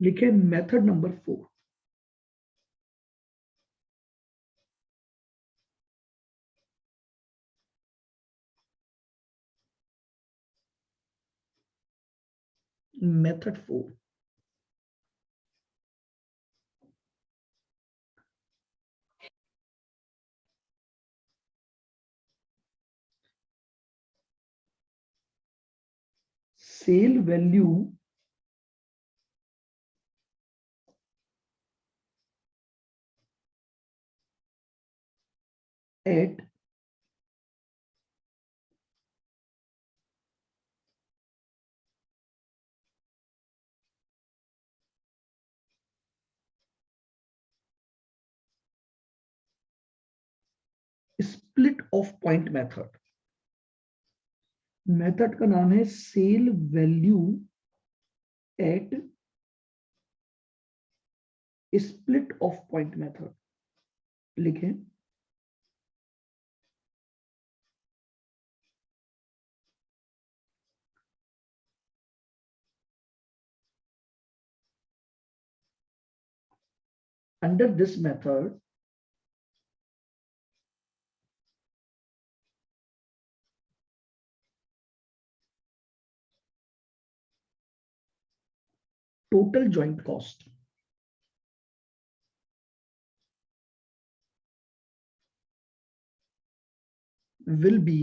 लिखे method number 4। Method 4, sale value at split off point method. Method का नाम है sale value at split off point method. लिखें under this method total joint cost will be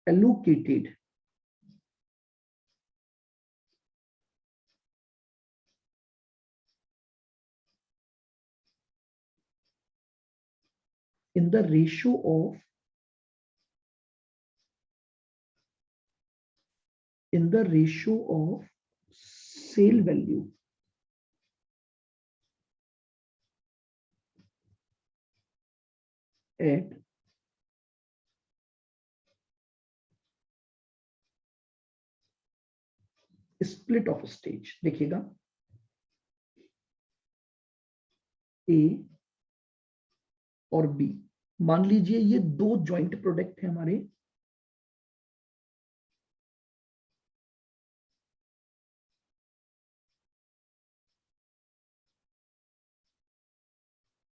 allocated in the ratio of sale value at split of stage। देखिएगा ए और B, मान लीजिए ये दो जॉइंट प्रोडक्ट है हमारे।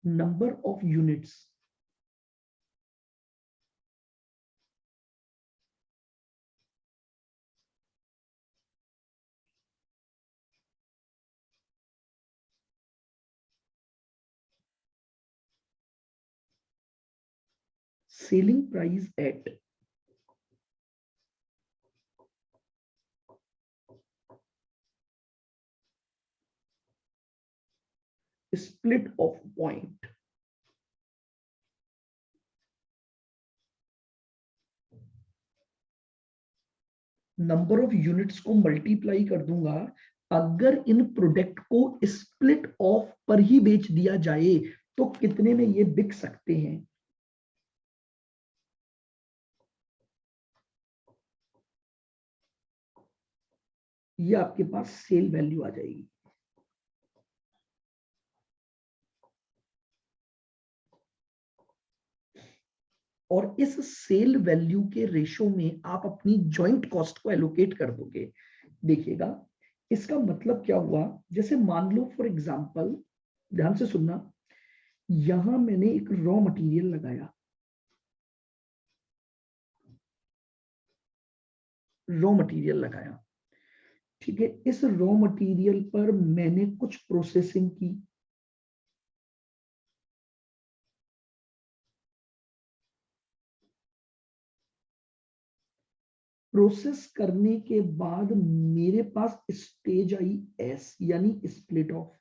Number of units selling price at split off point number of units को multiply कर दूंगा। अगर इन प्रोडक्ट को स्प्लिट ऑफ पर ही बेच दिया जाए तो कितने में ये बिक सकते हैं। ये आपके पास सेल वैल्यू आ जाएगी। और इस सेल वैल्यू के रेशो में आप अपनी जॉइंट कॉस्ट को एलोकेट कर दोगे। देखिएगा इसका मतलब क्या हुआ, जैसे मान लो फॉर एग्जांपल, ध्यान से सुनना, यहां मैंने एक रॉ मटेरियल लगाया, ठीक है। इस रॉ मटेरियल पर मैंने कुछ प्रोसेसिंग की, प्रोसेस करने के बाद मेरे पास स्टेज आई एस, यानी स्प्लिट ऑफ।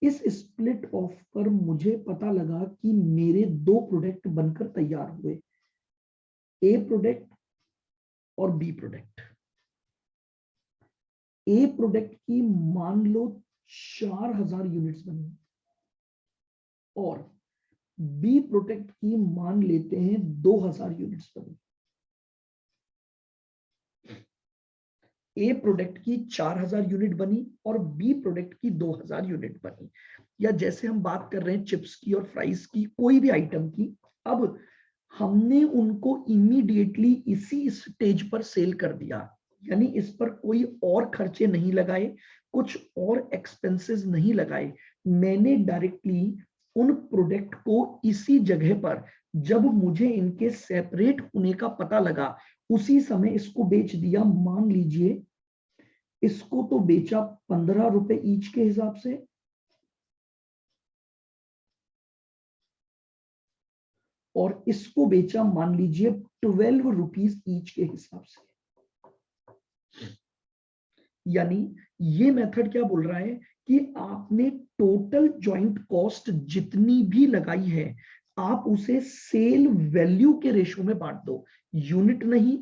इस स्प्लिट ऑफ पर मुझे पता लगा कि मेरे दो प्रोडक्ट बनकर तैयार हुए, ए प्रोडक्ट और बी प्रोडक्ट। ए प्रोडक्ट की मान लो 4000 यूनिट्स बनी और बी प्रोडक्ट की मान लेते हैं 2000 यूनिट्स बनी। ए प्रोडक्ट की 4000 यूनिट बनी और बी प्रोडक्ट की 2000 यूनिट बनी। या जैसे हम बात कर रहे हैं चिप्स की और फ्राइज की, कोई भी आइटम की। अब हमने उनको इमीडिएटली इसी स्टेज पर सेल कर दिया, यानी इस पर कोई और खर्चे नहीं लगाए, कुछ और एक्सपेंसेस नहीं लगाए। मैंने डायरेक्टली उन प्रोडक्ट को इसी जगह पर, जब मुझे इनके सेपरेट होने का पता लगा, उसी समय इसको बेच दिया। मान लीजिए इसको तो बेचा 15 रुपए ईच के हिसाब से, और इसको बेचा मान लीजिए 12 रुपीज ईच के हिसाब से। यानी ये मेथड क्या बोल रहा है कि आपने टोटल जॉइंट कॉस्ट जितनी भी लगाई है, आप उसे सेल वैल्यू के रेशो में बांट दो। यूनिट नहीं,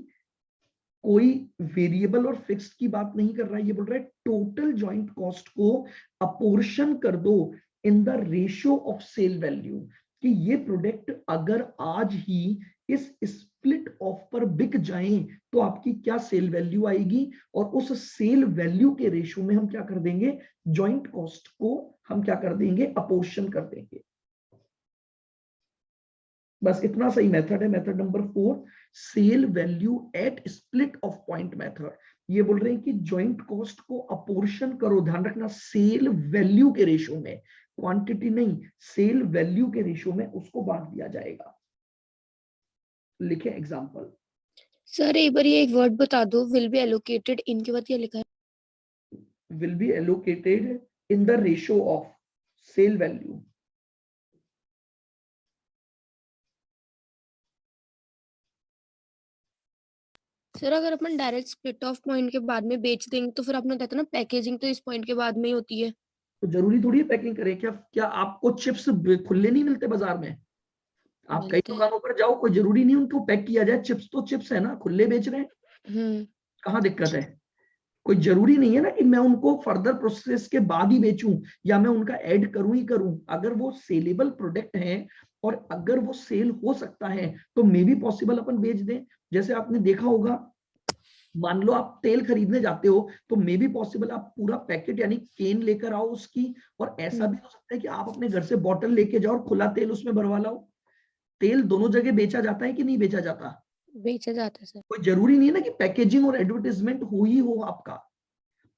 कोई वेरिएबल और फिक्स्ड की बात नहीं कर रहा है, ये बोल रहा है टोटल जॉइंट कॉस्ट को अपोर्शन कर दो in the ratio of sale value, कि ये प्रोडक्ट अगर आज ही इस स्प्लिट ऑफ पर बिक जाएं तो आपकी क्या सेल वैल्यू आएगी, और उस सेल वैल्यू के रेशियो में हम क्या कर देंगे, जॉइंट कॉस्ट को हम क्या कर देंगे, अपोर्शन कर देंगे। बस इतना सही मेथड है। Method number 4, sale value at split off point method. ये बोल रहे हैं कि जॉइंट कॉस्ट को अपोर्शन करो, ध्यान रखना सेल वैल्यू के रेशियो में, क्वांटिटी नहीं, सेल वैल्यू के रेशियो में उसको बांट दिया जाएगा। लिखे एग्जांपल। सर एक बार ये एक वर्ड बता दो, विल बी एलोकेटेड, इनके बाद क्या लिखा है? Will be allocated in the ratio of sale value. Sir अगर अपन डायरेक्ट स्प्लिट ऑफ पॉइंट के बाद में बेच देंगे तो फिर आपने कहता ना पैकेजिंग तो इस पॉइंट के बाद में ही होती है। तो जरूरी थोड़ी है पैकिंग करें, क्या क्या आपको चिप्स खुले नहीं मिलते बाजार में? आप कई मिलते हैं। दुकानों पर जाओ, कोई जरूरी नहीं उनको पैक किया जाए, चिप्स तो चिप्स है ना, खुले बेच रहे हैं, हम्म। कहाँ दिक्कत है? कोई जरूरी नहीं है ना कि मैं उनको फर्दर प्रोसेस के बाद ही बेचूं, या मैं उनका ऐड करूं ही करूं। अगर वो सेलेबल प्रोडक्ट है और अगर वो सेल हो सकता है तो मे भी पॉसिबल अपन बेच दें। जैसे आपने देखा होगा, मान लो आप तेल खरीदने जाते हो तो मे भी पॉसिबल आप पूरा पैकेट यानी केन लेकर आओ उसकी, और ऐसा भी हो सकता है कि आप अपने घर से बॉटल लेके जाओ और खुला तेल उसमें भरवा लाओ। तेल दोनों जगह बेचा जाता है कि नहीं बेचा जाता? बेचा जाता है सर। कोई जरूरी नहीं है ना कि पैकेजिंग और एडवर्टाइजमेंट हो ही हो आपका।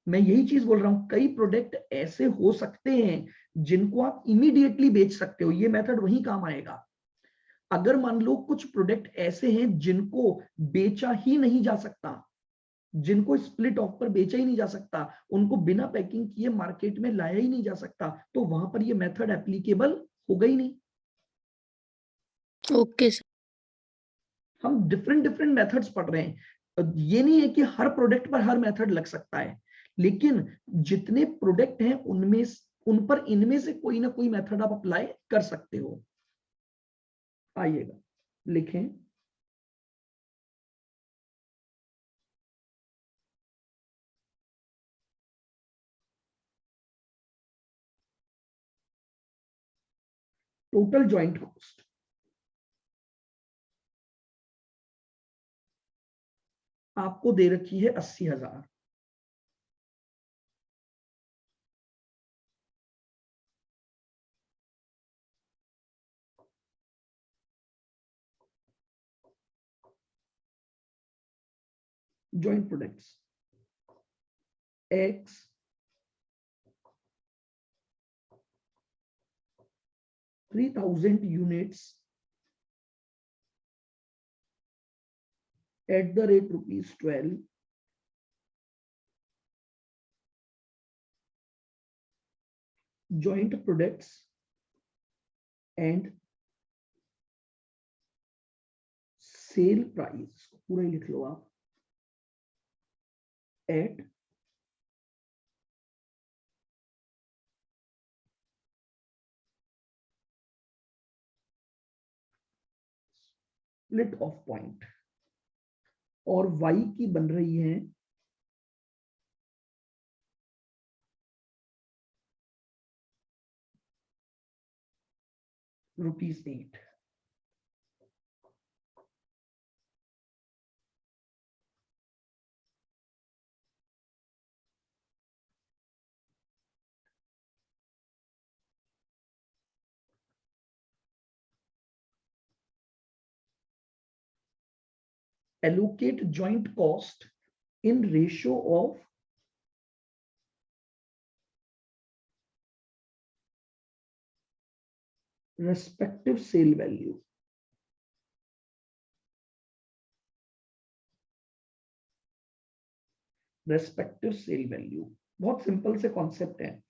मैं यही चीज बोल रहा हूं, कई प्रोडक्ट ऐसे हो सकते हैं जिनको आप इमीडिएटली बेच सकते हो, ये मेथड वही काम आएगा। अगर मान लो कुछ प्रोडक्ट ऐसे हैं जिनको बेचा ही नहीं जा सकता, जिनको स्प्लिट ऑफ पर बेचा ही नहीं जा सकता, उनको बिना पैकिंग किए मार्केट में लाया ही नहीं जा सकता, तो वहां पर ये मेथड एप्लीकेबल होगा ही नहीं। Okay sir. हम डिफरेंट डिफरेंट मेथड्स पढ़ रहे हैं, ये नहीं है कि हर प्रोडक्ट पर हर मेथड लग सकता है, लेकिन जितने प्रोडक्ट हैं उनमें उन पर इनमें से कोई ना कोई मेथड आप अप्लाई कर सकते हो। आइएगा लिखें। टोटल ज्वाइंट कॉस्ट आपको दे रखी है 80,000। Joint products x 3,000 units at the rate ₹12, joint products and sale price पूरा ही लिख लो आप, एट स्प्लिट ऑफ पॉइंट, और y की बन रही है ₹8। allocate joint cost in ratio of respective sale value. Respective sale value, बहुत सिंपल से कॉन्सेप्ट है।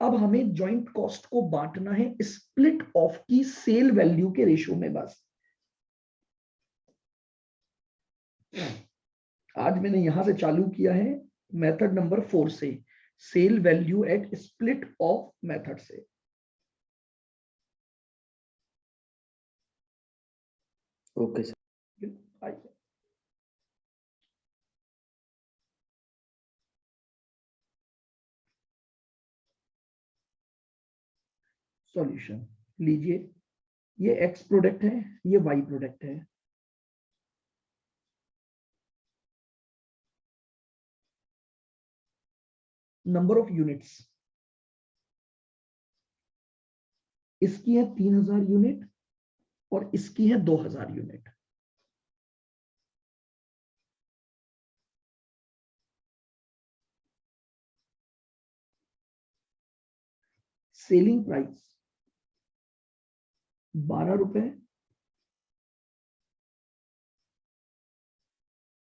अब हमें जॉइंट कॉस्ट को बांटना है स्प्लिट ऑफ की सेल वैल्यू के रेशियो में। बस आज मैंने यहां से चालू किया है मेथड नंबर 4 से, sale value at split off method से। Okay sir. सॉल्यूशन लीजिए, ये एक्स प्रोडक्ट है, ये वाई प्रोडक्ट है। नंबर ऑफ यूनिट्स इसकी है 3000 यूनिट और इसकी है 2000 यूनिट। सेलिंग प्राइस 12 रुपए,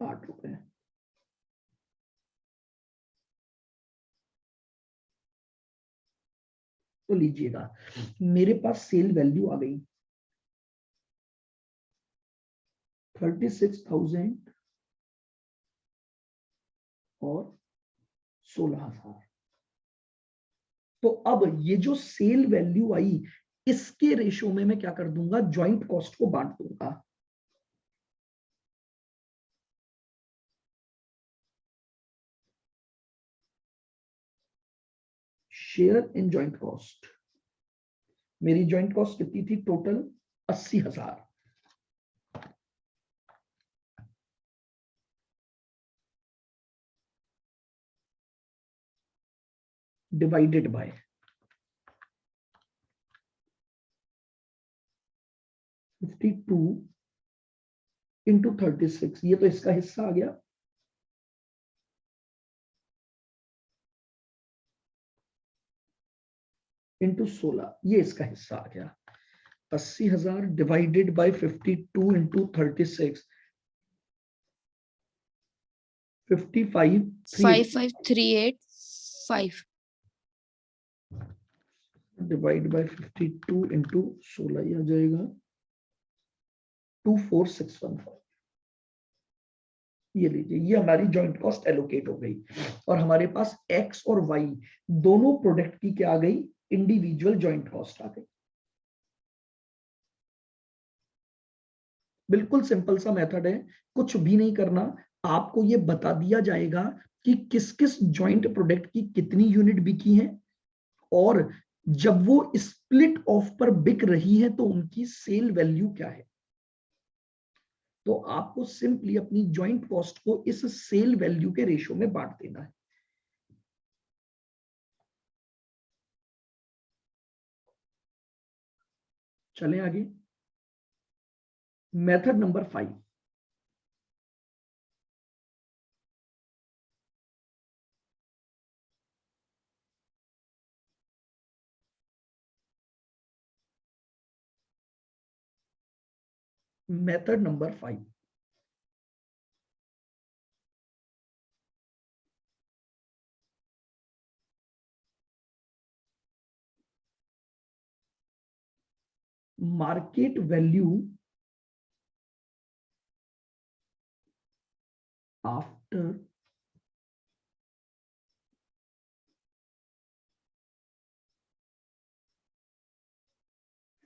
8 रुपए। तो लीजिएगा, मेरे पास सेल वैल्यू आ गई 36,000 और 16,000। तो अब ये जो सेल वैल्यू आई, इसके रेशियो में मैं क्या कर दूंगा, ज्वाइंट कॉस्ट को बांट दूंगा। शेयर इन ज्वाइंट कॉस्ट, मेरी ज्वाइंट कॉस्ट कितनी थी टोटल, 80,000। डिवाइडेड बाय 52 इंटू 36, ये तो इसका हिस्सा आ गया। इंटू 16, ये इसका हिस्सा आ गया। 80,000 divided by 52 into 36, 55,385 divide by 52 into 16, ये आ जाएगा 24,615। ये लीजिए, ये हमारी जॉइंट कॉस्ट एलोकेट हो गई और हमारे पास एक्स और वाई दोनों प्रोडक्ट की क्या आ गई, इंडिविजुअल जॉइंट कॉस्ट आ गई। बिल्कुल सिंपल सा मेथड है, कुछ भी नहीं करना, आपको ये बता दिया जाएगा कि किस किस जॉइंट प्रोडक्ट की कितनी यूनिट बिकी है और जब वो स्प्लिट ऑफ पर बिक रही है तो उनकी सेल वैल्यू क्या है। तो आपको सिंपली अपनी जॉइंट कॉस्ट को इस सेल वैल्यू के रेशियो में बांट देना है। चले आगे, method number 5। Method number 5, market value after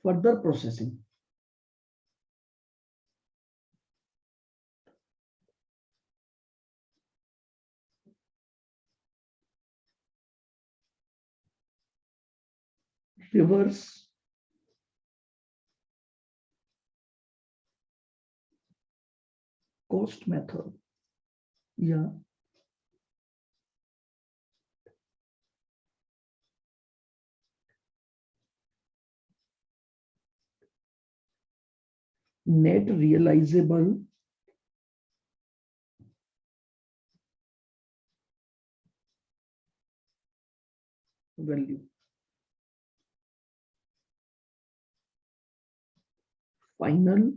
further processing. Reverse cost method या नेट रियलाइजेबल वैल्यू, फाइनल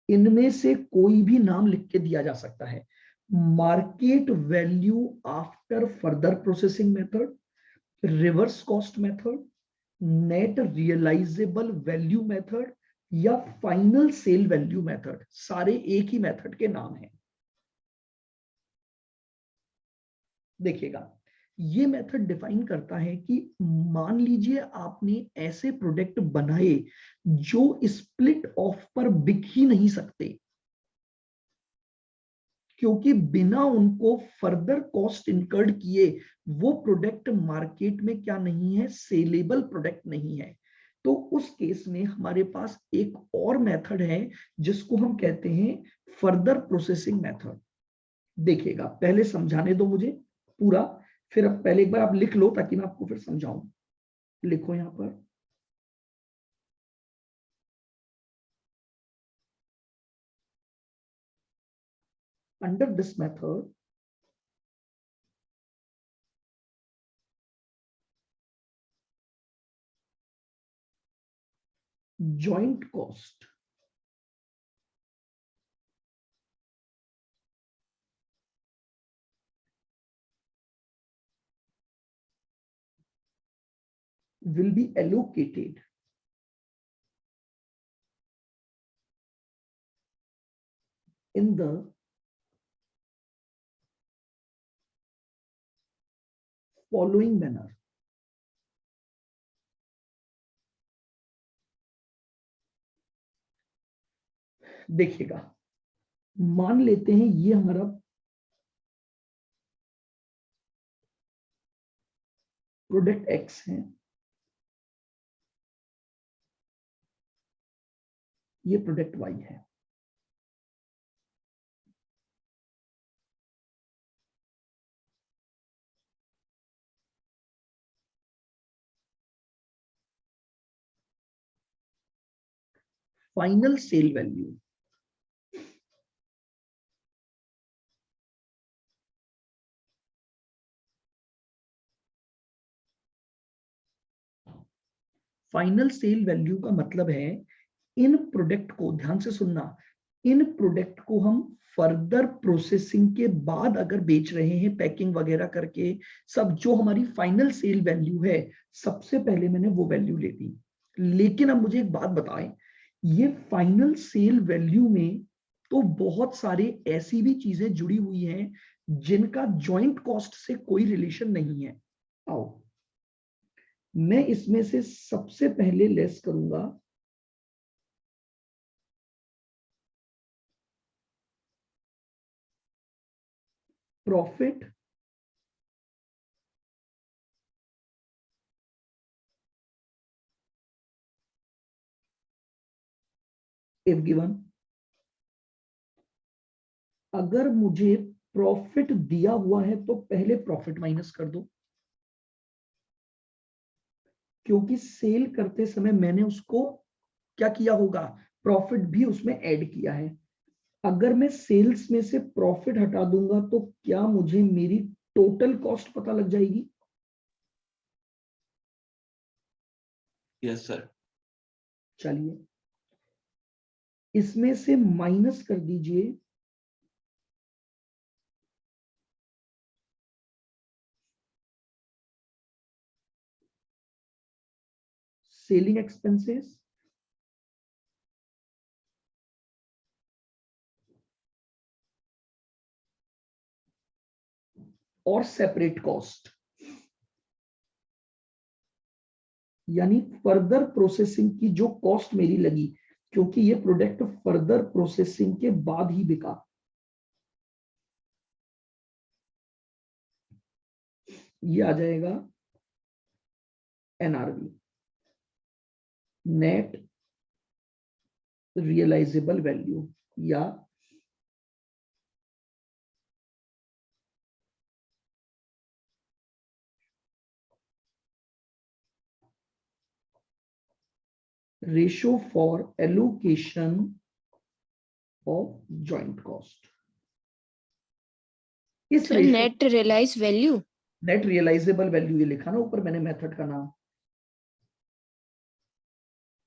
इनमें से कोई भी नाम लिख के दिया जा सकता है। Market value after further processing method, reverse cost method, net realisable value method या फाइनल सेल वैल्यू मेथड, सारे एक ही मेथड के नाम हैं। देखिएगा, ये मेथड डिफाइन करता है कि मान लीजिए आपने ऐसे प्रोडक्ट बनाए जो स्प्लिट ऑफ पर बिक ही नहीं सकते, क्योंकि बिना उनको फर्दर कॉस्ट इनकर्ड किए वो प्रोडक्ट मार्केट में क्या नहीं है, सेलेबल प्रोडक्ट नहीं है। तो उस केस में हमारे पास एक और मेथड है जिसको हम कहते हैं फर्दर प्रोसेसिंग मेथड। देखिएगा, पहले समझाने दो मुझे पूरा, फिर अब पहले एक बार आप लिख लो ताकि मैं आपको फिर समझाऊं। लिखो यहां पर, under this method joint cost will be allocated in the following manner. देखिएगा, मान लेते हैं ये हमारा प्रोडक्ट एक्स है, ये प्रोडक्ट वाई है। Final sale value, final sale value का मतलब है इन प्रोडक्ट को, ध्यान से सुनना, इन प्रोडक्ट को हम फर्दर प्रोसेसिंग के बाद अगर बेच रहे हैं पैकिंग वगैरह करके, सब जो हमारी फाइनल सेल वैल्यू है, सबसे पहले मैंने वो वैल्यू ले ली। लेकिन अब मुझे एक बात बताएं, ये फाइनल सेल वैल्यू में तो बहुत सारे ऐसी भी चीजें जुड़ी हुई हैं जिनका जॉइंट कॉस्ट से कोई रिलेशन नहीं है। आओ, मैं इसमें से सबसे पहले लेस करूंगा प्रॉफिट इफ गिवन। अगर मुझे प्रॉफिट दिया हुआ है तो पहले प्रॉफिट माइनस कर दो, क्योंकि सेल करते समय मैंने उसको क्या किया होगा, प्रॉफिट भी उसमें ऐड किया है। अगर मैं सेल्स में से प्रॉफिट हटा दूंगा तो क्या मुझे मेरी टोटल कॉस्ट पता लग जाएगी? Yes sir. चलिए, इसमें से माइनस कर दीजिए सेलिंग एक्सपेंसेस और सेपरेट कॉस्ट, यानी फर्दर प्रोसेसिंग की जो कॉस्ट मेरी लगी, क्योंकि ये प्रोडक्ट फर्दर प्रोसेसिंग के बाद ही बिका। ये आ जाएगा एनआरवी, नेट रियलाइजेबल वैल्यू, या ratio for allocation of joint cost. इस sir net realise value, net realisable value ये लिखा ना ऊपर मैंने मेथड का नाम,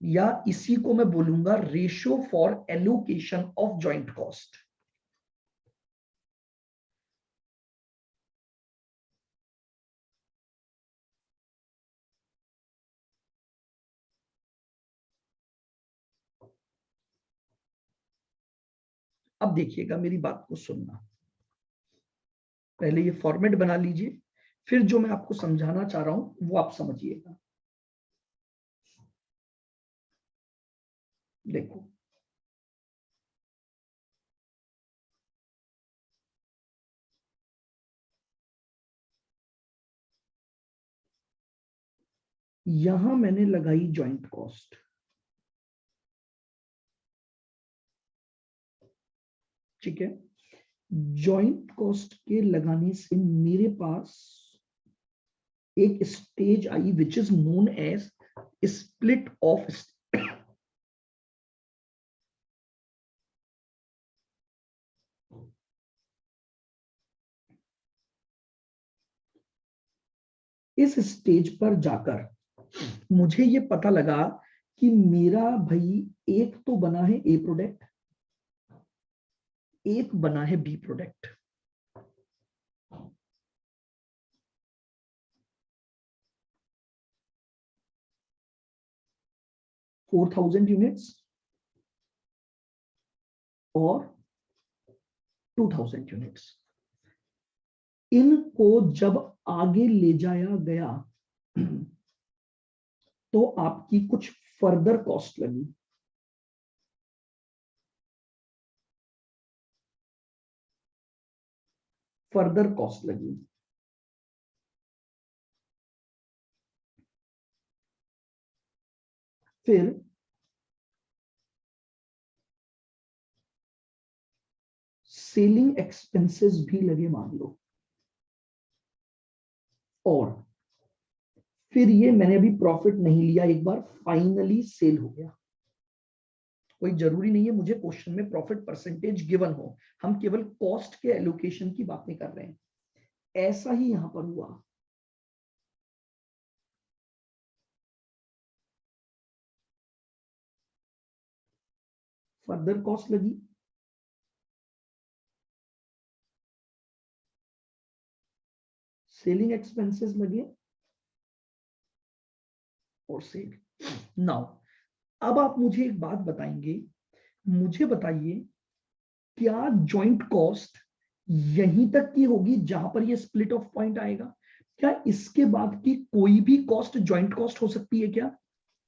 या इसी को मैं बोलूंगा ratio for allocation of joint cost. अब देखिएगा मेरी बात को सुनना, पहले ये फॉर्मेट बना लीजिए, फिर जो मैं आपको समझाना चाह रहा हूं वो आप समझिएगा। देखो यहां मैंने लगाई जॉइंट कॉस्ट, ठीक है। जॉइंट कॉस्ट के लगाने से मेरे पास एक स्टेज आई which is known as split off. इस स्टेज पर जाकर मुझे ये पता लगा कि मेरा भाई एक तो बना है ए प्रोडक्ट, एक बना है बी प्रोडक्ट। $4,000 यूनिट्स और 2,000 यूनिट्स। इनको जब आगे ले जाया गया तो आपकी कुछ फर्दर कॉस्ट लगी। फर्दर कॉस्ट लगी, फिर सेलिंग एक्सपेंसेस भी लगे मान लो, और फिर ये मैंने अभी प्रॉफिट नहीं लिया, एक बार फाइनली सेल हो गया। कोई जरूरी नहीं है मुझे क्वेश्चन में प्रॉफिट परसेंटेज गिवन हो, हम केवल कॉस्ट के एलोकेशन की बातें कर रहे हैं। ऐसा ही यहां पर हुआ, फर्दर कॉस्ट लगी, सेलिंग एक्सपेंसेस लगे और सेल। नाउ अब आप मुझे एक बात बताएंगे, मुझे बताइए क्या जॉइंट कॉस्ट यहीं तक की होगी जहां पर ये स्प्लिट ऑफ पॉइंट आएगा? क्या इसके बाद की कोई भी कॉस्ट जॉइंट कॉस्ट हो सकती है क्या?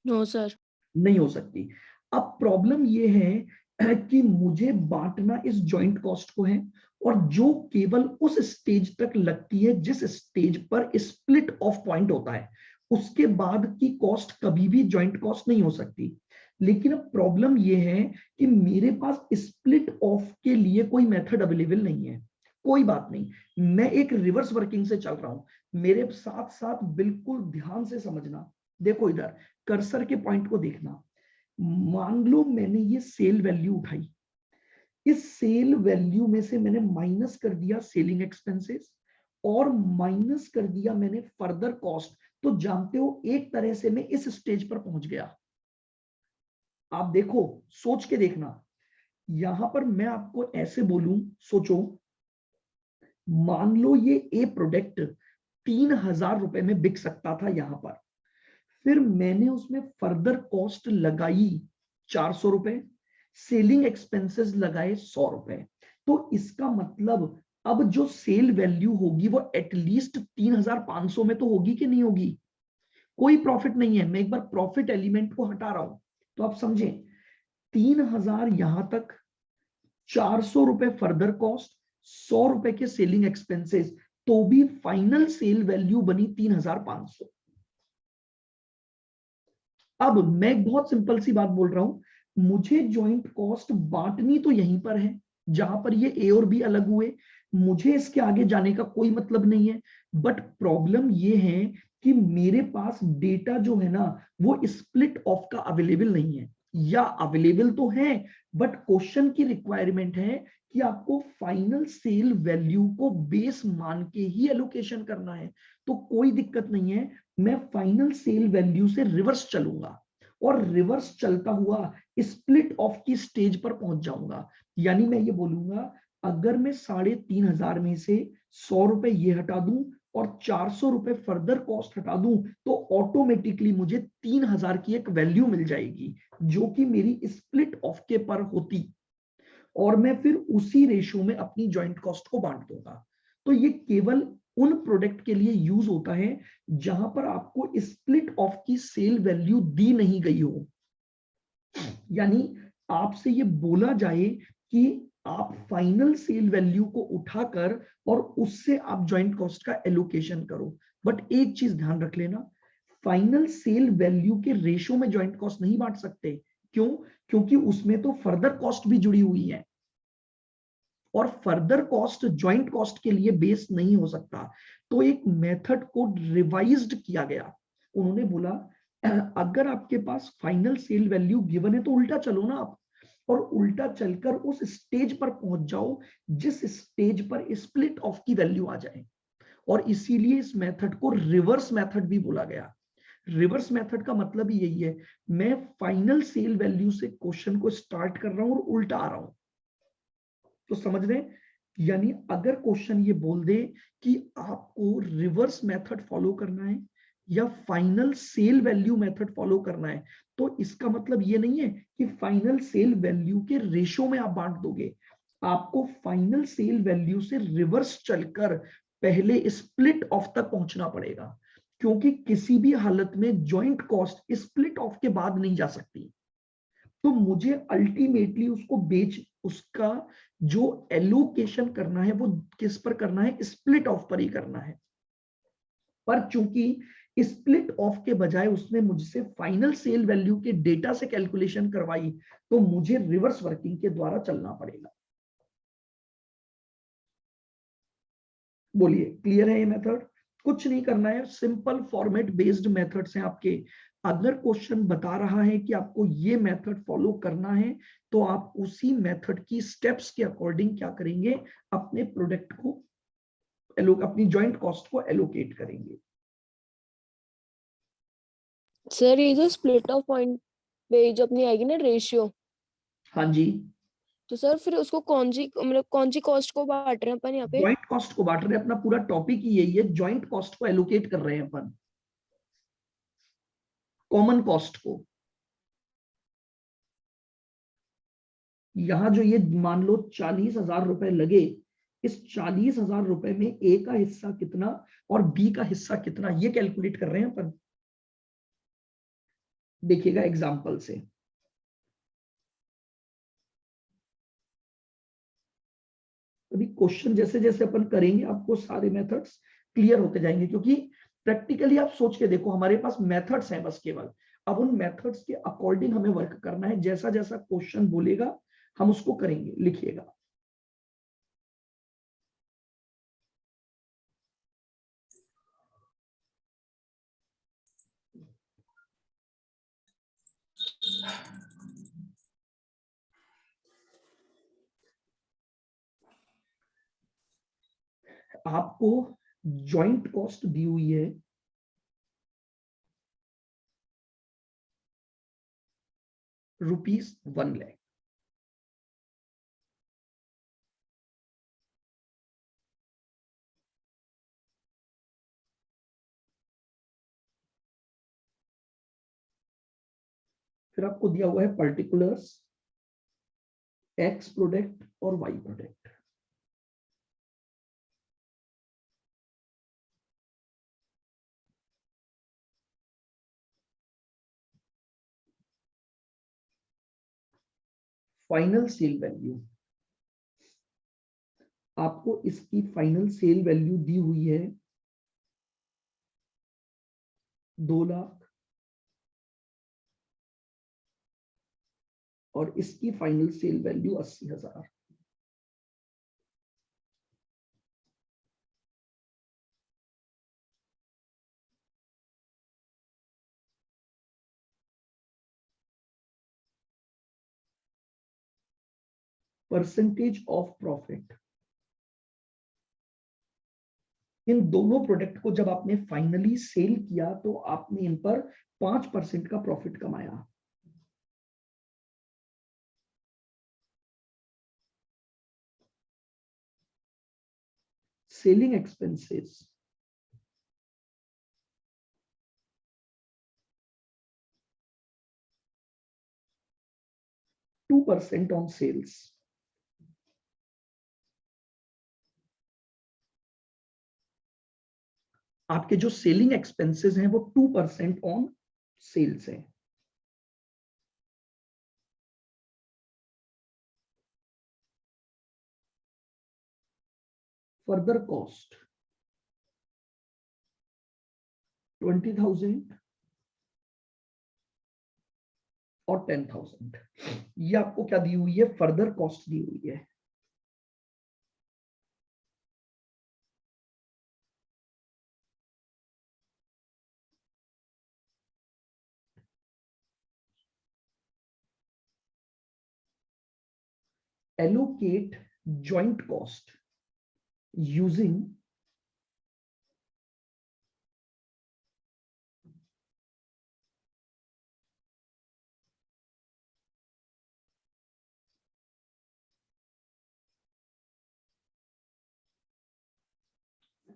नो सर, नहीं हो सकती। अब प्रॉब्लम ये है कि मुझे बांटना इस जॉइंट कॉस्ट को है, और जो केवल उस स्टेज तक लगती है जिस स्टेज पर स्प्लिट ऑफ पॉइंट होता है, उसके बाद की कॉस्ट कभी भी जॉइंट कॉस्ट नहीं हो सकती। लेकिन अब प्रॉब्लम ये है कि मेरे पास स्प्लिट ऑफ के लिए कोई मेथड अवेलेबल नहीं है। कोई बात नहीं, मैं एक रिवर्स वर्किंग से चल रहा हूं, मेरे साथ साथ बिल्कुल ध्यान से समझना। देखो इधर कर्सर के पॉइंट को देखना, मान लो मैंने ये सेल वैल्यू उठाई, इस सेल वैल्यू में से मैंने माइनस कर दिया सेलिंग एक्सपेंसेस और माइनस कर दिया मैंने फर्दर कॉस्ट, तो जानते हो एक तरह से मैं इस स्टेज पर पहुंच गया। आप देखो, सोच के देखना, यहां पर मैं आपको ऐसे बोलूं, सोचो, मान लो ये ए प्रोडक्ट 3,000 रुपए में बिक सकता था यहां पर, फिर मैंने उसमें फर्दर कॉस्ट लगाई 400 रुपए, सेलिंग एक्सपेंसेस लगाए 100 रुपए, तो इसका मतलब अब जो सेल वैल्यू होगी वो एटलीस्ट 3,500 में तो होगी कि नहीं होगी? कोई प्रॉफिट नहीं है, मैं एक बार प्रॉफिट एलिमेंट को हटा रहा हूं, तो आप समझें 3,000 यहां तक, 400 रुपए फर्दर कॉस्ट, 100 रुपए के सेलिंग एक्सपेंसेस, तो भी फाइनल सेल वैल्यू बनी 3,500। अब मैं एक बहुत सिंपल सी बात बोल रहा हूं, मुझे जॉइंट कॉस्ट बांटनी तो यहीं पर है जहां पर ये ए और बी अलग हुए, मुझे इसके आगे जाने का कोई मतलब नहीं है। बट प्रॉब्लम ये है कि मेरे पास डेटा जो है ना वो स्प्लिट ऑफ का अवेलेबल नहीं है। या अवेलेबल तो है, बट क्वेश्चन की रिक्वायरमेंट है कि आपको फाइनल सेल वैल्यू को बेस मान के ही एलोकेशन करना है। तो कोई दिक्कत नहीं है, मैं फाइनल सेल वैल्यू से रिवर्स चलूंगा और रिवर्स चलता हुआ स्प्लिट ऑफ की स्टेज पर पहुंच जाऊंगा। यानी मैं ये बोलूंगा, अगर मैं 3,500 में से 100 रुपए ये हटा दूं और 400 रुपए फर्दर कॉस्ट हटा दूं, तो ऑटोमेटिकली मुझे 3,000 की एक वैल्यू मिल जाएगी जो कि मेरी स्प्लिट ऑफ के पर होती, और मैं फिर उसी रेशियो में अपनी ज्वाइंट कॉस्ट को बांट दूंगा। तो ये केवल उन प्रोडक्ट के लिए यूज होता है जहां पर आपको स्प्लिट ऑफ की सेल वैल्यू दी नहीं गई हो। यानी आपसे ये बोला जाए कि आप फाइनल सेल वैल्यू को उठाकर और उससे आप ज्वाइंट कॉस्ट का एलोकेशन करो। बट एक चीज ध्यान रख लेना, फाइनल सेल वैल्यू के रेशो में ज्वाइंट कॉस्ट नहीं बांट सकते। क्यों? क्योंकि उसमें तो फर्दर कॉस्ट भी जुड़ी हुई है और फर्दर कॉस्ट ज्वाइंट कॉस्ट के लिए बेस नहीं हो सकता। तो एक मेथड को रिवाइज्ड किया गया। उन्होंने बोला, अगर आपके पास फाइनल सेल वैल्यू गिवन है तो उल्टा चलो ना आप, और उल्टा चलकर उस स्टेज पर पहुंच जाओ जिस स्टेज पर स्प्लिट ऑफ की वैल्यू आ जाए। और इसीलिए इस मेथड को रिवर्स मेथड भी बोला गया। रिवर्स मेथड का मतलब ही यही है, मैं फाइनल सेल वैल्यू से क्वेश्चन को स्टार्ट कर रहा हूं और उल्टा आ रहा हूं। तो समझ रहे हैं? यानी अगर क्वेश्चन ये बोल दे कि आपको रिवर्स मेथड फॉलो करना है या final sale value method follow करना है, तो इसका मतलब ये नहीं है कि फाइनल सेल वैल्यू के रेशो में आप बांट दोगे। आपको फाइनल सेल वैल्यू से रिवर्स चलकर पहले स्प्लिट ऑफ तक पहुंचना पड़ेगा, क्योंकि किसी भी हालत में ज्वाइंट कॉस्ट स्प्लिट ऑफ के बाद नहीं जा सकती। तो मुझे अल्टीमेटली उसको बेच उसका जो एलोकेशन करना है वो किस पर करना है? स्प्लिट ऑफ पर ही करना है। पर चूंकि स्प्लिट ऑफ के बजाय उसने मुझसे फाइनल सेल वैल्यू के डेटा से कैलकुलेशन करवाई, तो मुझे रिवर्स वर्किंग के द्वारा चलना पड़ेगा। बोलिए, क्लियर है ये मेथड? कुछ नहीं करना है, सिंपल फॉर्मेट बेस्ड मेथड्स हैं आपके। अगर क्वेश्चन बता रहा है कि आपको ये मेथड फॉलो करना है, तो आप उसी मेथड की स्टेप्स के अकॉर्डिंग क्या करेंगे? अपने प्रोडक्ट को अपनी ज्वाइंट कॉस्ट को एलोकेट करेंगे। सर ये जो स्प्लिट ऑफ पॉइंट पे जो अपनी आएगी ना रेशियो, हाँ जी, तो सर फिर उसको कौन सी मतलब कौन सी कॉस्ट को बांट रहे हैं अपन यहाँ पे? ज्वाइंट कॉस्ट को बांट रहे हैं। अपना पूरा टॉपिक ही यही है, ज्वाइंट कॉस्ट को एलोकेट कर रहे हैं अपन, कॉमन कॉस्ट को। यहां जो ये मान लो 40,000 रुपए लगे, इस 40,000 रुपए में ए का हिस्सा कितना और बी का हिस्सा कितना, ये कैलकुलेट कर रहे हैं अपन। देखिएगा एग्जांपल से। अभी क्वेश्चन जैसे जैसे अपन करेंगे आपको सारे मेथड्स क्लियर होते जाएंगे, क्योंकि प्रैक्टिकली आप सोच के देखो, हमारे पास मेथड्स हैं बस केवल। अब उन मेथड्स के अकॉर्डिंग हमें वर्क करना है, जैसा जैसा क्वेश्चन बोलेगा हम उसको करेंगे। लिखिएगा, आपको ज्वाइंट कॉस्ट दी हुई है ₹1,00,000। फिर आपको दिया हुआ है पर्टिकुलर्स, एक्स प्रोडक्ट और Y product. Final sale value, आपको इसकी फाइनल सेल वैल्यू दी हुई है 2,00,000 और इसकी final sale value 80,000। Percentage of profit. इन दोनों प्रोडक्ट को जब आपने फाइनली सेल किया तो आपने इन पर 5% का प्रॉफिट कमाया। Selling expenses, two % on sales. आपके जो सेलिंग एक्सपेंसेस हैं वो 2% ऑन सेल्स है। फर्दर कॉस्ट 20,000 और 10,000। ये आपको क्या दी हुई है? फर्दर कॉस्ट दी हुई है। Allocate joint cost using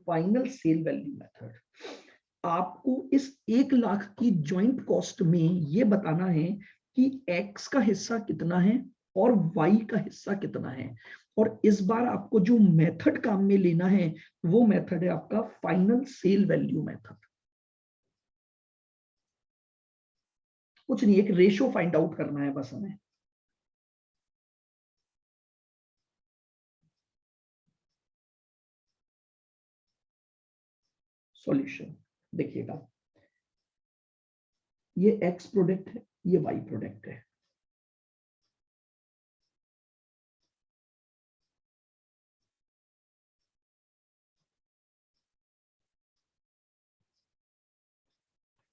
final sale value method. आपको इस 1 लाख की ज्वाइंट कॉस्ट में ये बताना है कि एक्स का हिस्सा कितना है और वाई का हिस्सा कितना है। और इस बार आपको जो मेथड काम में लेना है वो मेथड है आपका फाइनल सेल वैल्यू मेथड। कुछ नहीं, एक रेशियो फाइंड आउट करना है बस हमें। सॉल्यूशन देखिएगा, ये एक्स प्रोडक्ट है, ये वाई प्रोडक्ट है।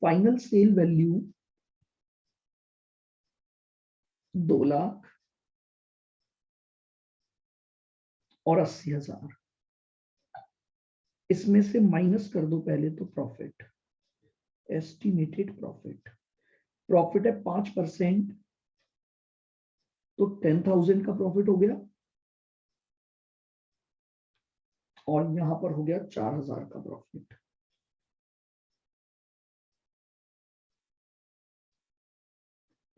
फाइनल सेल वैल्यू 2 लाख और 80,000। इसमें से माइनस कर दो पहले तो प्रॉफिट, एस्टिमेटेड प्रॉफिट। प्रॉफिट है 5%, तो 10,000 का प्रॉफिट हो गया और यहां पर हो गया 4,000 का प्रॉफिट।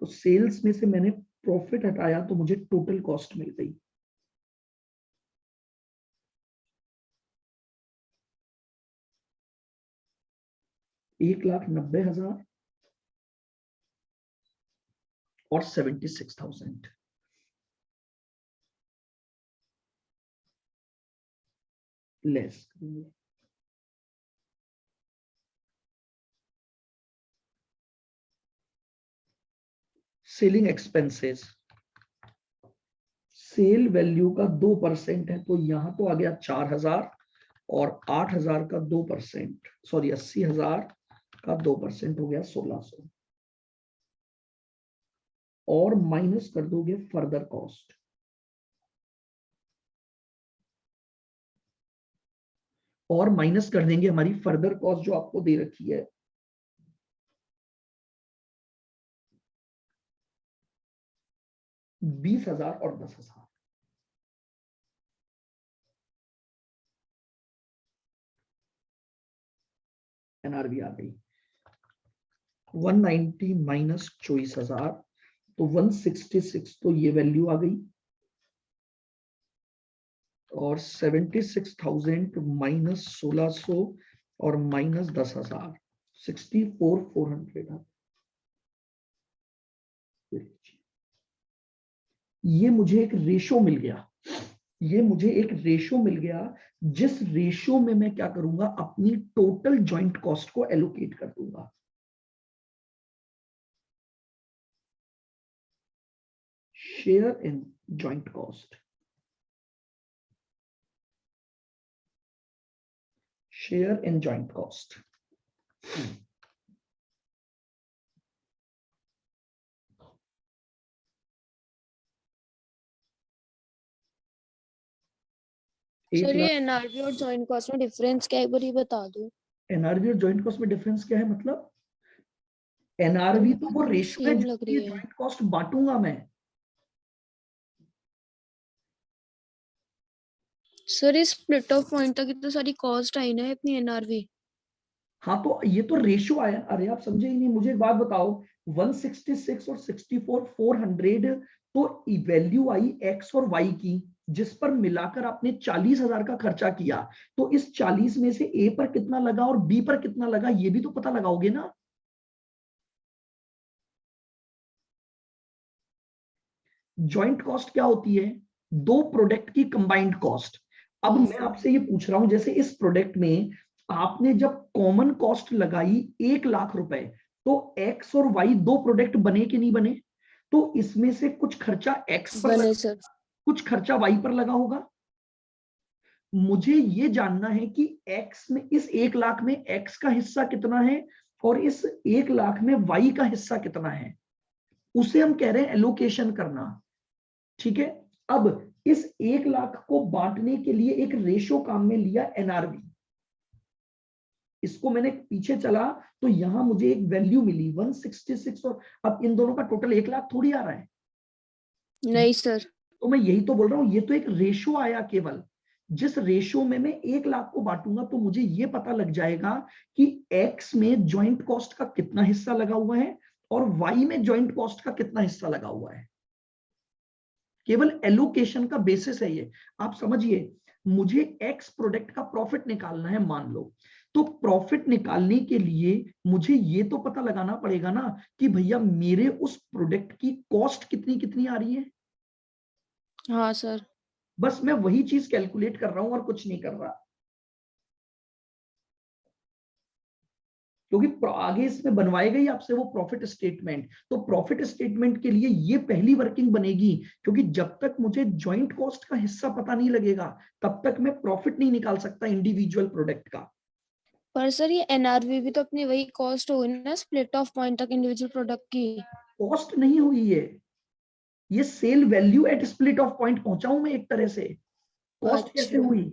तो सेल्स में से मैंने प्रॉफिट हटाया तो मुझे टोटल कॉस्ट मिल गई। एक 1,90,000 और 76,000। Less selling expenses, sale value का 2% है तो यहां तो आ गया 4,000 और 8,000 का 2%, सॉरी 80,000 का 2% हो गया 1,600। और माइनस कर दोगे फर्दर कॉस्ट, और माइनस कर देंगे हमारी फर्दर कॉस्ट जो आपको दे रखी है 20,000 और 10,000। एनआरवी आ गई 190 माइनस 24,000 तो 166, तो ये वैल्यू आ गई। और 76,000 माइनस 1,600 और माइनस 10,000 64,400। ये मुझे एक रेशो मिल गया, ये मुझे एक रेशो मिल गया जिस रेशो में मैं क्या करूंगा, अपनी टोटल जॉइंट कॉस्ट को एलोकेट कर दूंगा। Share in joint cost, share in joint cost. 1 sir ये लाख। एनआरवी और जॉइंट कॉस्ट में डिफरेंस क्या है, एक बार ये बता दो। एनआरवी और जॉइंट कॉस्ट में डिफरेंस क्या है मतलब? एनआरवी तो वो रेशियो है सेम लग जो रही ये है जॉइंट कॉस्ट बांटूंगा मैं। सर। इस स्प्लिट ऑफ पॉइंट तक इतनी सारी कॉस्ट आई ना है अपनी एनआरवी। हाँ तो ये तो रेशियो आया। अरे आप समझे ही नहीं। मुझे एक बात बताओ, 166 और 64 400 तो वैल्यू आई एक्स और वाई की, जिस पर मिलाकर आपने 40,000 का खर्चा किया। तो इस 40 में से ए पर कितना लगा और बी पर कितना लगा, ये भी तो पता लगाओगे ना। जॉइंट कॉस्ट क्या होती है? दो प्रोडक्ट की कंबाइंड कॉस्ट। अब मैं आपसे ये पूछ रहा हूं, जैसे इस प्रोडक्ट में आपने जब कॉमन कॉस्ट लगाई 1 लाख रुपए, तो एक्स और वाई दो प्रोडक्ट बने कि नहीं बने? तो इसमें से कुछ खर्चा एक्स पर लगा, बने सर। कुछ खर्चा वाई पर लगा होगा। मुझे ये जानना है कि एक्स में, इस 1 लाख में एक्स का हिस्सा कितना है और इस 1 लाख में वाई का हिस्सा कितना है। उसे हम कह रहे हैं एलोकेशन करना। ठीक है। अब इस 1 लाख को बांटने के लिए एक रेशो काम में लिया, एनआरवी। इसको मैंने पीछे चला तो यहां मुझे एक वैल्यू मिली 166, और अब इन दोनों का टोटल 1 लाख थोड़ी आ रहा है। नहीं सर। तो मैं यही तो बोल रहा हूं, ये तो एक रेशो आया केवल। जिस रेशो में मैं 1 लाख को बांटूंगा तो मुझे ये पता लग जाएगा कि एक्स में ज्वाइंट कॉस्ट का कितना हिस्सा लगा हुआ है और वाई में ज्वाइंट कॉस्ट का कितना हिस्सा लगा हुआ है। केवल एलोकेशन का बेसिस है ये। आप समझिए, मुझे एक्स प्रोडक्ट का प्रॉफिट निकालना है मान लो, तो प्रॉफिट निकालने के लिए मुझे ये तो पता लगाना पड़ेगा ना कि भैया मेरे उस प्रोडक्ट की कॉस्ट कितनी कितनी आ रही है। हाँ सर। बस मैं वही चीज कैलकुलेट कर रहा हूं और कुछ नहीं कर रहा। क्योंकि आगे इसमें बनवाएगा ही आपसे वो प्रॉफिट स्टेटमेंट। तो प्रॉफिट स्टेटमेंट के लिए ये पहली वर्किंग बनेगी, क्योंकि जब तक मुझे ज्वाइंट कॉस्ट का हिस्सा पता नहीं लगेगा तब तक मैं प्रॉफिट नहीं निकाल सकता इंडिविजुअल प्रोडक्ट का। पर सर ये एनआरवी भी तो अपनी वही कॉस्ट होगी ना स्प्लिट ऑफ पॉइंट तक इंडिविजुअल प्रोडक्ट की। कॉस्ट नहीं हुई है, ये sale value at split off point पहुंचा हूं मैं एक तरह से। कॉस्ट कैसे अच्छा। हुई?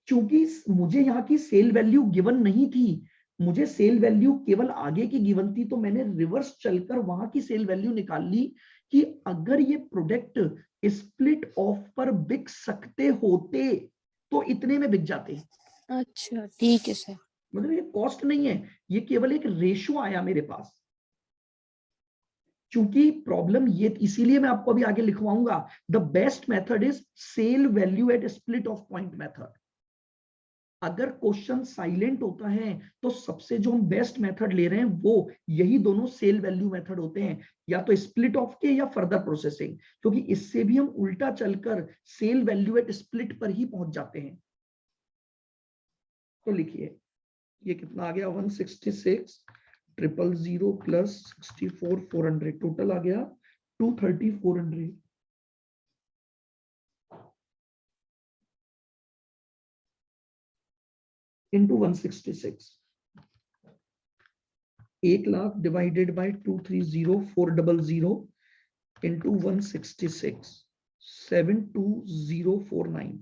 क्योंकि मुझे यहाँ की सेल वैल्यू गिवन नहीं थी, मुझे सेल वैल्यू केवल आगे की गिवन थी। तो मैंने रिवर्स चलकर वहां की सेल वैल्यू निकाल ली कि अगर ये प्रोडक्ट स्प्लिट ऑफ पर बिक सकते होते तो इतने में बिक जाते। अच्छा ठीक है सर। मतलब ये कॉस्ट नहीं है, ये केवल एक रेशियो आया मेरे पास। चूंकि प्रॉब्लम ये, इसीलिए मैं आपको अभी आगे लिखवाऊंगा, the best method is sale value at split off point method. अगर क्वेश्चन साइलेंट होता है तो सबसे जो हम बेस्ट मेथड ले रहे हैं वो यही दोनों सेल वैल्यू मेथड होते हैं, या तो स्प्लिट ऑफ के या फर्दर प्रोसेसिंग, क्योंकि इससे भी हम उल्टा चलकर सेल वैल्यू एट स्प्लिट पर ही पहुंच जाते हैं। तो लिखिए, ये कितना आ गया, 166,000 प्लस 64,400, टोटल आ गया 230,400 into 166। 1 lakh divided by 230,400 into 166, 72049।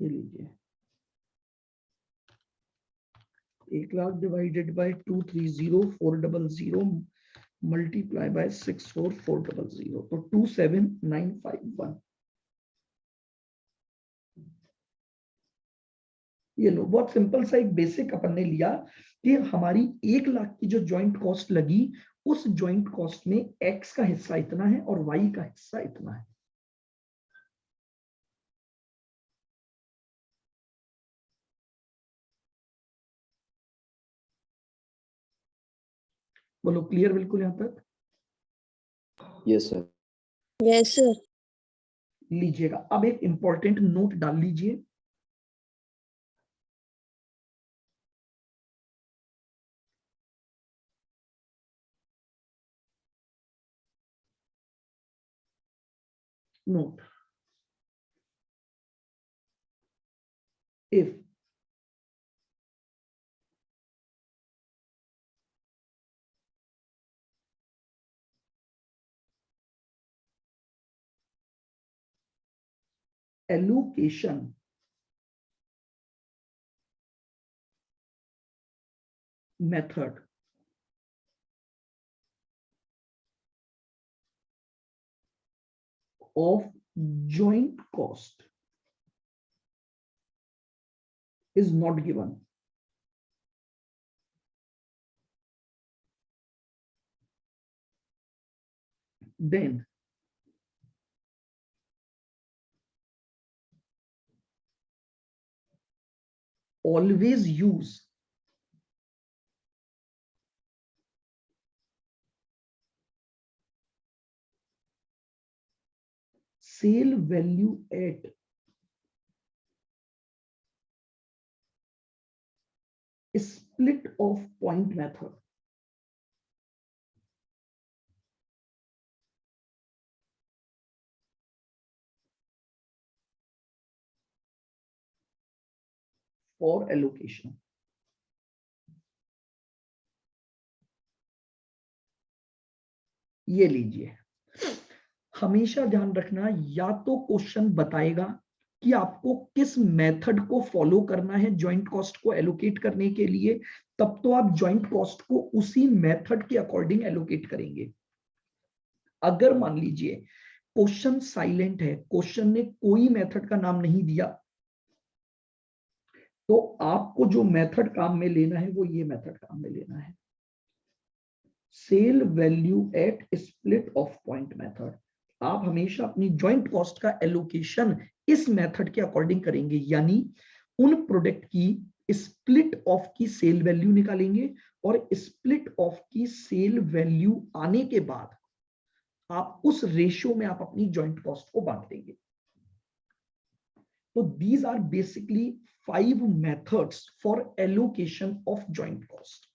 ये लीजिए, 1 lakh divided by 230,400 multiply by 64,400, तो 27951। ये लो, बहुत सिंपल सा एक बेसिक अपन ने लिया कि हमारी 1 लाख की जो ज्वाइंट कॉस्ट लगी, उस ज्वाइंट कॉस्ट में एक्स का हिस्सा इतना है और वाई का हिस्सा इतना है। बोलो क्लियर बिल्कुल यहां तक? Yes sir. Yes sir. लीजिएगा, अब एक इंपॉर्टेंट नोट डाल लीजिए। Note, if allocation method of joint cost is not given, then always use sale value at split of point method. For allocation. ये लीजिए, हमेशा ध्यान रखना, या तो क्वेश्चन बताएगा कि आपको किस मेथड को फॉलो करना है जॉइंट कॉस्ट को एलोकेट करने के लिए, तब तो आप जॉइंट कॉस्ट को उसी मेथड के अकॉर्डिंग एलोकेट करेंगे। अगर मान लीजिए क्वेश्चन साइलेंट है, क्वेश्चन ने कोई मेथड का नाम नहीं दिया, तो आपको जो मेथड काम में लेना है वो ये मेथड काम में लेना है, sale value at split off point method. आप हमेशा अपनी जॉइंट कॉस्ट का एलोकेशन इस मेथड के अकॉर्डिंग करेंगे, यानी उन प्रोडक्ट की स्प्लिट ऑफ की सेल वैल्यू निकालेंगे और स्प्लिट ऑफ की सेल वैल्यू आने के बाद आप उस रेशियो में आप अपनी जॉइंट कॉस्ट को बांट देंगे। तो these are basically 5 methods for allocation of joint cost.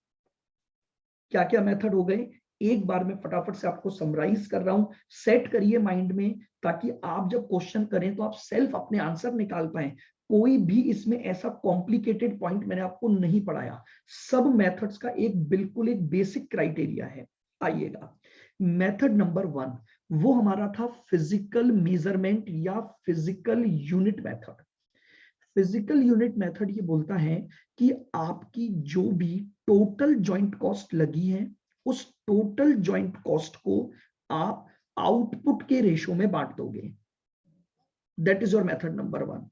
क्या क्या मेथड हो गए, एक बार मैं फटाफट से आपको समराइज कर रहा हूं, सेट करिए माइंड में, ताकि आप जब क्वेश्चन करें तो आप सेल्फ अपने आंसर निकाल पाए। कोई भी इसमें ऐसा कॉम्प्लिकेटेड पॉइंट मैंने आपको नहीं पढ़ाया, सब मेथड्स का एक बिल्कुल एक बेसिक क्राइटेरिया है। आइएगा, मेथड नंबर 1 वो हमारा था फिजिकल मेजरमेंट या physical unit method. Physical unit method ये बोलता है कि आपकी जो भी टोटल जॉइंट कॉस्ट लगी है, उस टोटल जॉइंट कॉस्ट को आप आउटपुट के रेशियो में बांट दोगे। That is your method number 1।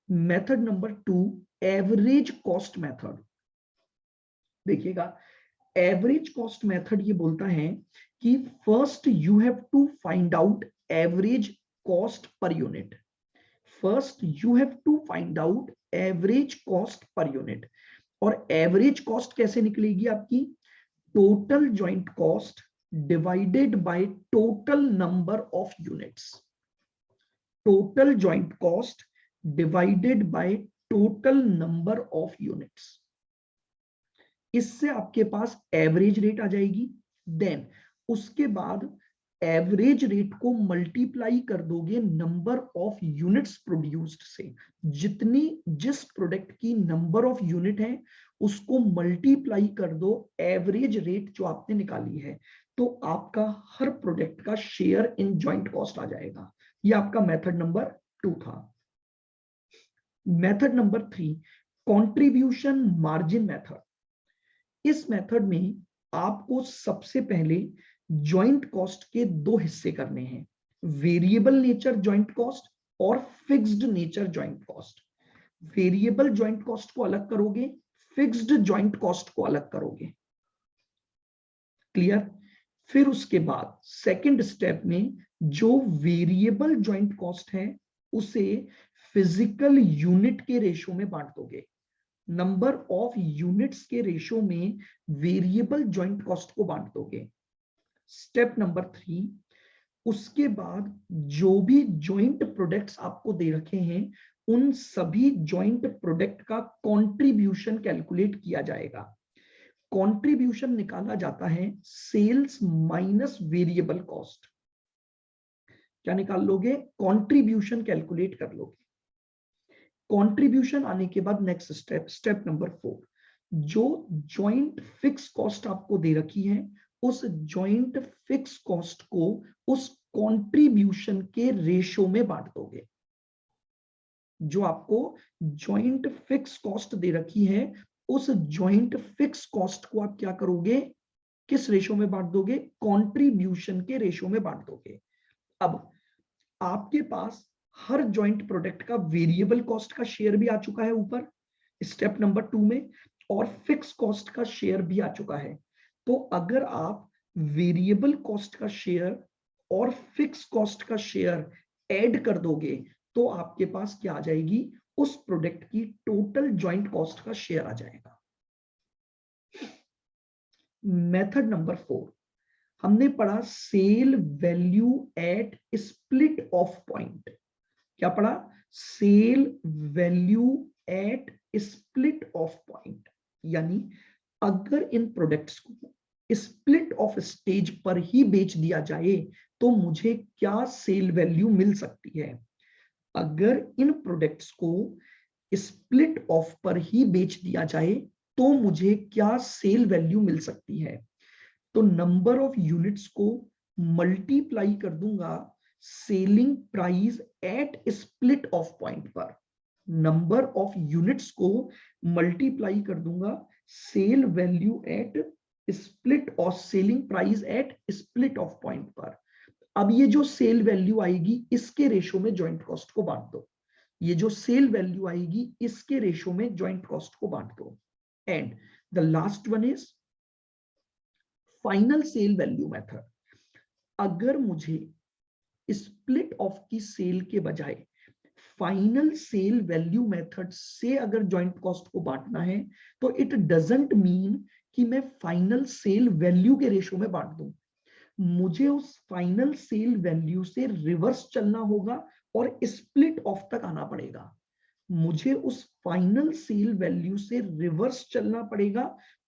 Method number 2 average cost method. देखिएगा, एवरेज कॉस्ट मेथड ये बोलता है कि first you have to find out average cost per unit. First you have to find out average cost per unit. और average cost कैसे निकलेगी आपकी, total joint cost divided by total number of units. Total joint cost divided by total number of units. इससे आपके पास average rate आ जाएगी। Then उसके बाद average rate को मल्टीप्लाई कर दोगे नंबर ऑफ यूनिट्स प्रोड्यूस्ड से। जिस प्रोडक्ट की नंबर ऑफ यूनिट है उसको मल्टीप्लाई कर दो एवरेज रेट जो आपने निकाली है, तो आपका हर प्रोडक्ट का शेयर इन जॉइंट कॉस्ट आ जाएगा। ये आपका मेथड नंबर 2 था। Method number 3 contribution margin method. इस मेथड में आपको सबसे पहले जॉइंट कॉस्ट के 2 हिस्से करने हैं, वेरिएबल नेचर जॉइंट कॉस्ट और fixed nature joint cost. Variable joint cost को अलग करोगे, फिक्स्ड जॉइंट कॉस्ट को अलग करोगे। क्लियर? फिर उसके बाद सेकंड स्टेप में जो वेरिएबल जॉइंट कॉस्ट है उसे फिजिकल यूनिट के रेशियो में बांट दोगे। नंबर ऑफ यूनिट्स के रेशियो में वेरिएबल जॉइंट कॉस्ट को बांट दोगे। स्टेप नंबर 3, उसके बाद जो भी जॉइंट प्रोडक्ट्स आपको दे रखे हैं उन सभी जॉइंट प्रोडक्ट का कंट्रीब्यूशन कैलकुलेट किया जाएगा। कंट्रीब्यूशन निकाला जाता है सेल्स माइनस वेरिएबल कॉस्ट। क्या निकाल लोगे? कंट्रीब्यूशन कैलकुलेट कर लोगे। कंट्रीब्यूशन आने के बाद नेक्स्ट स्टेप नंबर 4, जो जॉइंट फिक्स कॉस्ट आपको दे रखी है उस जॉइंट फिक्स कॉस्ट को उस कंट्रीब्यूशन के रेशो में बांट दोगे। जो आपको जॉइंट फिक्स कॉस्ट दे रखी है उस जॉइंट फिक्स कॉस्ट को आप क्या करोगे, किस रेशो में बांट दोगे, कंट्रीब्यूशन के रेशो में बांट दोगे। अब आपके पास हर जॉइंट प्रोडक्ट का वेरिएबल कॉस्ट का शेयर भी आ चुका है ऊपर स्टेप नंबर 2 में, और फिक्स कॉस्ट का शेयर भी आ चुका है। तो अगर आप वेरिएबल कॉस्ट का शेयर और फिक्स कॉस्ट का शेयर ऐड कर दोगे तो आपके पास क्या आ जाएगी, उस प्रोडक्ट की टोटल जॉइंट कॉस्ट का शेयर आ जाएगा। मेथड नंबर 4 हमने पढ़ा sale value at split off point. क्या पढ़ा, sale value at split off point, यानी अगर इन प्रोडक्ट्स को स्प्लिट ऑफ स्टेज पर ही बेच दिया जाए तो मुझे क्या सेल वैल्यू मिल सकती है। अगर इन प्रोडक्ट्स को स्प्लिट ऑफ पर ही बेच दिया जाए तो मुझे क्या सेल वैल्यू मिल सकती है। तो नंबर ऑफ यूनिट्स को मल्टीप्लाई कर दूंगा selling price at split off point पर, नंबर ऑफ यूनिट्स को मल्टीप्लाई कर दूंगा सेल वैल्यू एट स्प्लिट और selling price at split off point पर। अब ये जो सेल वैल्यू आएगी इसके रेशो में जॉइंट कॉस्ट को बांट दो, ये जो सेल वैल्यू आएगी इसके रेशो में जॉइंट कॉस्ट को बांट दो। And the last one is final sale value method. अगर मुझे स्प्लिट ऑफ की सेल के बजाय फाइनल सेल वैल्यू मेथड से अगर जॉइंट कॉस्ट को बांटना है तो इट डजंट मीन कि मैं फाइनल सेल वैल्यू के रेशो में बांट दूं। मुझे उस फाइनल सेल वैल्यू से रिवर्स चलना होगा और स्प्लिट ऑफ तक आना पड़ेगा। मुझे उस फाइनल सेल वैल्यू से रिवर्स चलना पड़ेगा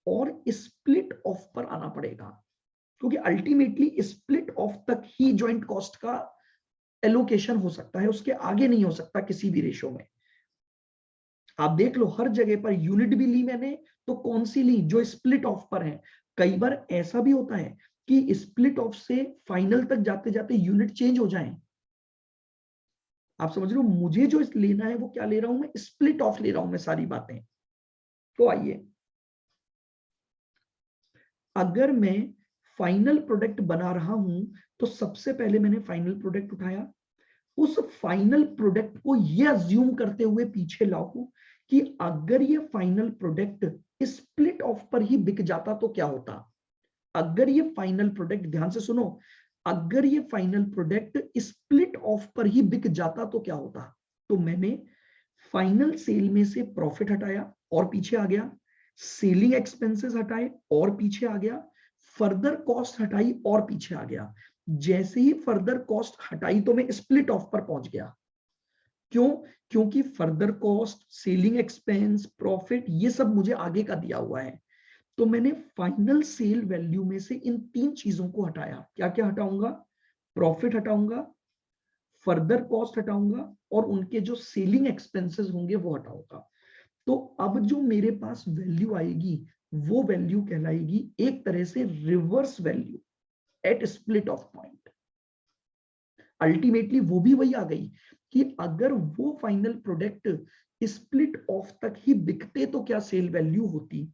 और स्प्लिट ऑफ पर आना पड़ेगा, क्योंकि अल्टीमेटली स्प्लिट ऑफ तक ही जॉइंट कॉस्ट का एलोकेशन हो सकता है, उसके आगे नहीं हो सकता किसी भी रेशो में। आप देख लो हर जगह पर यूनिट भी ली मैंने तो कौन सी ली, जो स्प्लिट ऑफ पर है। कई बार ऐसा भी होता है कि स्प्लिट ऑफ से फाइनल तक जाते जाते यूनिट चेंज हो जाएं। आप समझ रहे हो, मुझे जो लेना है वो क्या ले रहा हूं मैं, स्प्लिट ऑफ ले रहा हूं मैं सारी बातें। तो आइए, अगर मैं फाइनल प्रोडक्ट बना रहा हूं तो सबसे पहले मैंने फाइनल प्रोडक्ट उठाया, उस फाइनल प्रोडक्ट को ये अज्यूम करते हुए पीछे लाओ कि अगर ये फाइनल प्रोडक्ट स्प्लिट ऑफ पर ही बिक जाता तो क्या होता। अगर ये फाइनल प्रोडक्ट, ध्यान से सुनो, अगर ये फाइनल प्रोडक्ट स्प्लिट ऑफ पर ही बिक जाता तो क्या होता। तो मैंने फाइनल सेल में से प्रॉफिट हटाया और पीछे आ गया, सेलिंग एक्सपेंसेस हटाए और पीछे आ गया, फर्दर कॉस्ट हटाई और पीछे आ गया। जैसे ही फर्दर कॉस्ट हटाई तो मैं स्प्लिट ऑफ पर पहुंच गया। क्यों? क्योंकि further cost, selling expense, profit, ये सब मुझे आगे का दिया हुआ है। तो मैंने फाइनल सेल वैल्यू में से इन 3 चीजों को हटाया। क्या क्या हटाऊंगा? प्रॉफिट हटाऊंगा, फर्दर कॉस्ट हटाऊंगा और उनके जो सेलिंग एक्सपेंसेस होंगे वो हटाऊंगा। तो अब जो मेरे पास वैल्यू आएगी वो वैल्यू कहलाएगी एक तरह से reverse value at split off point. Ultimately वो भी वही आ गई कि अगर वो फाइनल प्रोडक्ट स्प्लिट ऑफ तक ही बिकते तो क्या सेल वैल्यू होती,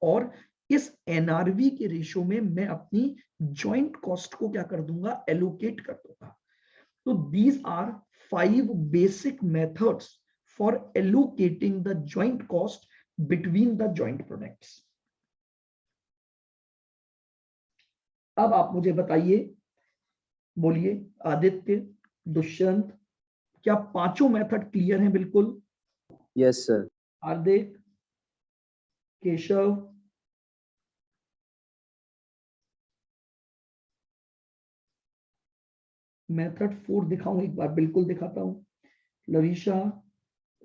और इस एनआरवी के रेशो में मैं अपनी जॉइंट कॉस्ट को क्या कर दूंगा, एलोकेट कर दूंगा। तो these are 5 basic methods for allocating the joint cost between the joint products. अब आप मुझे बताइए, बोलिए आदित्य, दुष्यंत, क्या पांचों मेथड क्लियर हैं? बिल्कुल। Yes sir. Hardik, Keshav, method 4 दिखाऊं एक बार? बिल्कुल दिखाता हूं। Lavisha,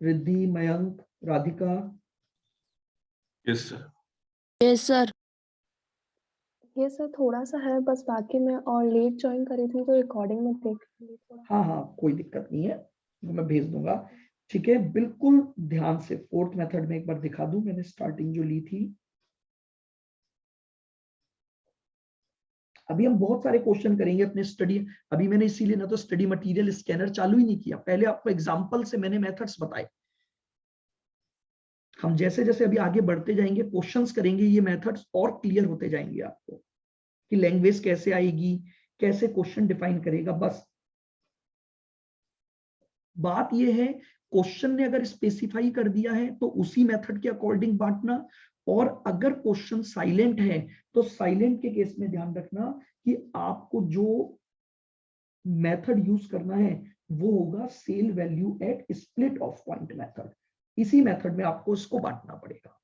Riddhi, Mayank, Radhika. Yes sir. Yes sir. ये सर थोड़ा सा है बस, बाकी मैं और लेट ज्वाइन करी थी तो रिकॉर्डिंग में देख ली थोड़ा। हाँ हाँ, कोई दिक्कत नहीं है, वो मैं भेज दूंगा। ठीक है, बिल्कुल ध्यान से। फोर्थ मेथड में एक बार दिखा दूं, मैंने स्टार्टिंग जो ली थी। अभी हम बहुत सारे क्वेश्चन करेंगे अपने स्टडी, अभी मैंने इसीलिए ना तो स्टडी मटेरियल स्कैनर चालू ही नहीं किया, पहले आपको एग्जांपल से मैंने मेथड्स बताए। हम जैसे जैसे अभी आगे बढ़ते जाएंगे, क्वेश्चंस करेंगे, ये मेथड्स और क्लियर होते जाएंगे आपको कि लैंग्वेज कैसे आएगी, कैसे क्वेश्चन डिफाइन करेगा। बस बात ये है, क्वेश्चन ने अगर स्पेसिफाई कर दिया है तो उसी मेथड के अकॉर्डिंग बांटना, और अगर क्वेश्चन साइलेंट है तो साइलेंट के केस में ध्यान रखना कि आपको जो मेथड यूज करना है वो होगा sale value at split off point method. इसी मेथड में आपको इसको बांटना पड़ेगा।